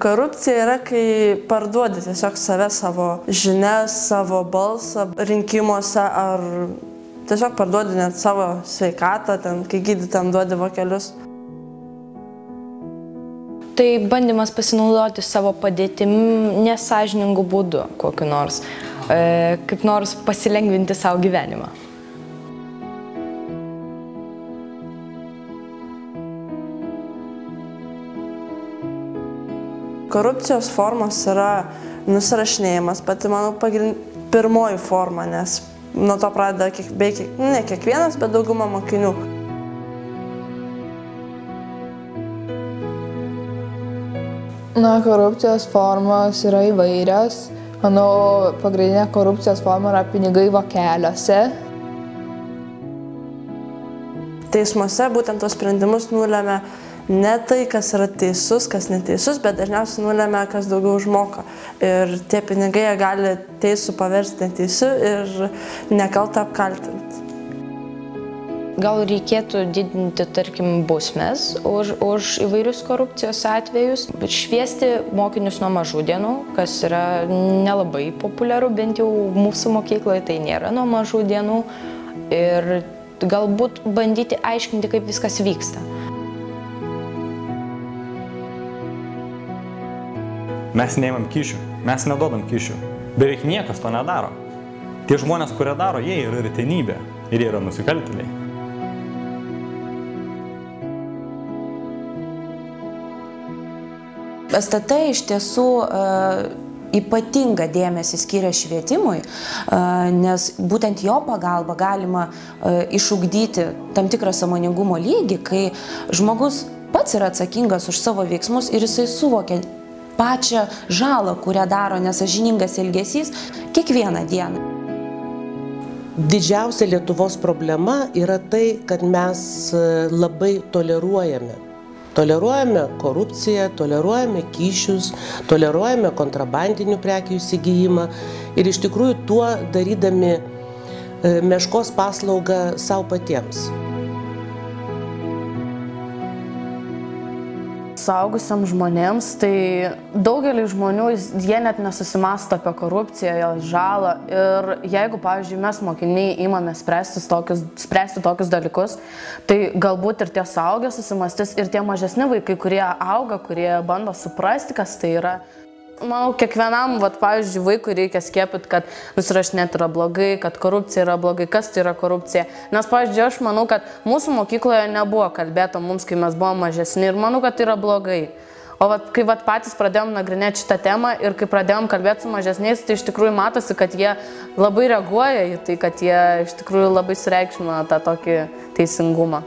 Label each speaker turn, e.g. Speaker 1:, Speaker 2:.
Speaker 1: Korupcija yra, kai parduodi tiesiog save, savo žinias, savo balsą rinkimuose ar tiesiog parduodi net savo sveikatą, kai gydytam duodi vokelius.
Speaker 2: Tai bandymas pasinaudoti savo padėtim nesąžiningų būdų kokiu nors, kaip nors pasilengvinti savo gyvenimą.
Speaker 1: Korupcijos formos yra nusirašinėjimas, pati mano pirmoji forma, nes nuo to pradeda ne kiekvienas, bet dauguma mokinių.
Speaker 3: Korupcijos formos yra įvairios. Manau, pagrindinė korupcijos forma yra pinigai vokeliuose.
Speaker 1: Teismuose būtent tos sprendimus nulemia ne tai, kas yra teisus, kas neteisus, bet dažniausiai nulemia, kas daugiau užmoka. Ir tie pinigai gali teisų paversti neteisiu ir nekaltą apkaltinti.
Speaker 2: Gal reikėtų didinti, tarkim, bausmes už įvairius korupcijos atvejus, šviesti mokinius nuo mažų dienų, kas yra nelabai populiaru, bent jau mūsų mokykloje tai nėra nuo mažų dienų, ir galbūt bandyti aiškinti, kaip viskas vyksta.
Speaker 4: Mes neimam kyšių, mes neduodam kyšių. Beveik niekas to nedaro. Tie žmonės, kurie daro, jie yra retenybė ir jie yra nusikaltėliai.
Speaker 5: STT iš tiesų ypatingą dėmesį skiria švietimui, nes būtent jo pagalba galima išugdyti tam tikrą sąmoningumo lygį, kai žmogus pats yra atsakingas už savo veiksmus ir jisai suvokia pačią žalą, kurią daro nesąžiningas elgesys kiekvieną dieną.
Speaker 6: Didžiausia Lietuvos problema yra tai, kad mes labai toleruojame. Toleruojame korupciją, toleruojame kyšius, toleruojame kontrabandinių prekių įsigijimą ir iš tikrųjų tuo darydami meškos paslaugą savo patiems.
Speaker 7: Suaugusiam žmonėms, tai daugelį žmonių jie net nesusimąsto apie korupciją, jos žalą, ir jeigu, pavyzdžiui, mes mokiniai imame spręsti tokius dalykus, tai galbūt ir tie suaugę susimąstys, ir tie mažesni vaikai, kurie auga, kurie bando suprasti, kas tai yra. Manau, kiekvienam, pavyzdžiui, vaikui reikia skiepyti, kad nusirašinėti yra blogai, kad korupcija yra blogai, kas tai yra korupcija. Nes, pavyzdžiui, aš manau, kad mūsų mokykloje nebuvo kalbėta mums, kai mes buvome mažesni, ir manau, kad tai yra blogai. O kai patys pradėjom nagrinėti šitą temą ir kai pradėjom kalbėti su mažesniais, tai iš tikrųjų matosi, kad jie labai reaguoja į tai, kad jie iš tikrųjų labai sureikšmina tą tokį teisingumą.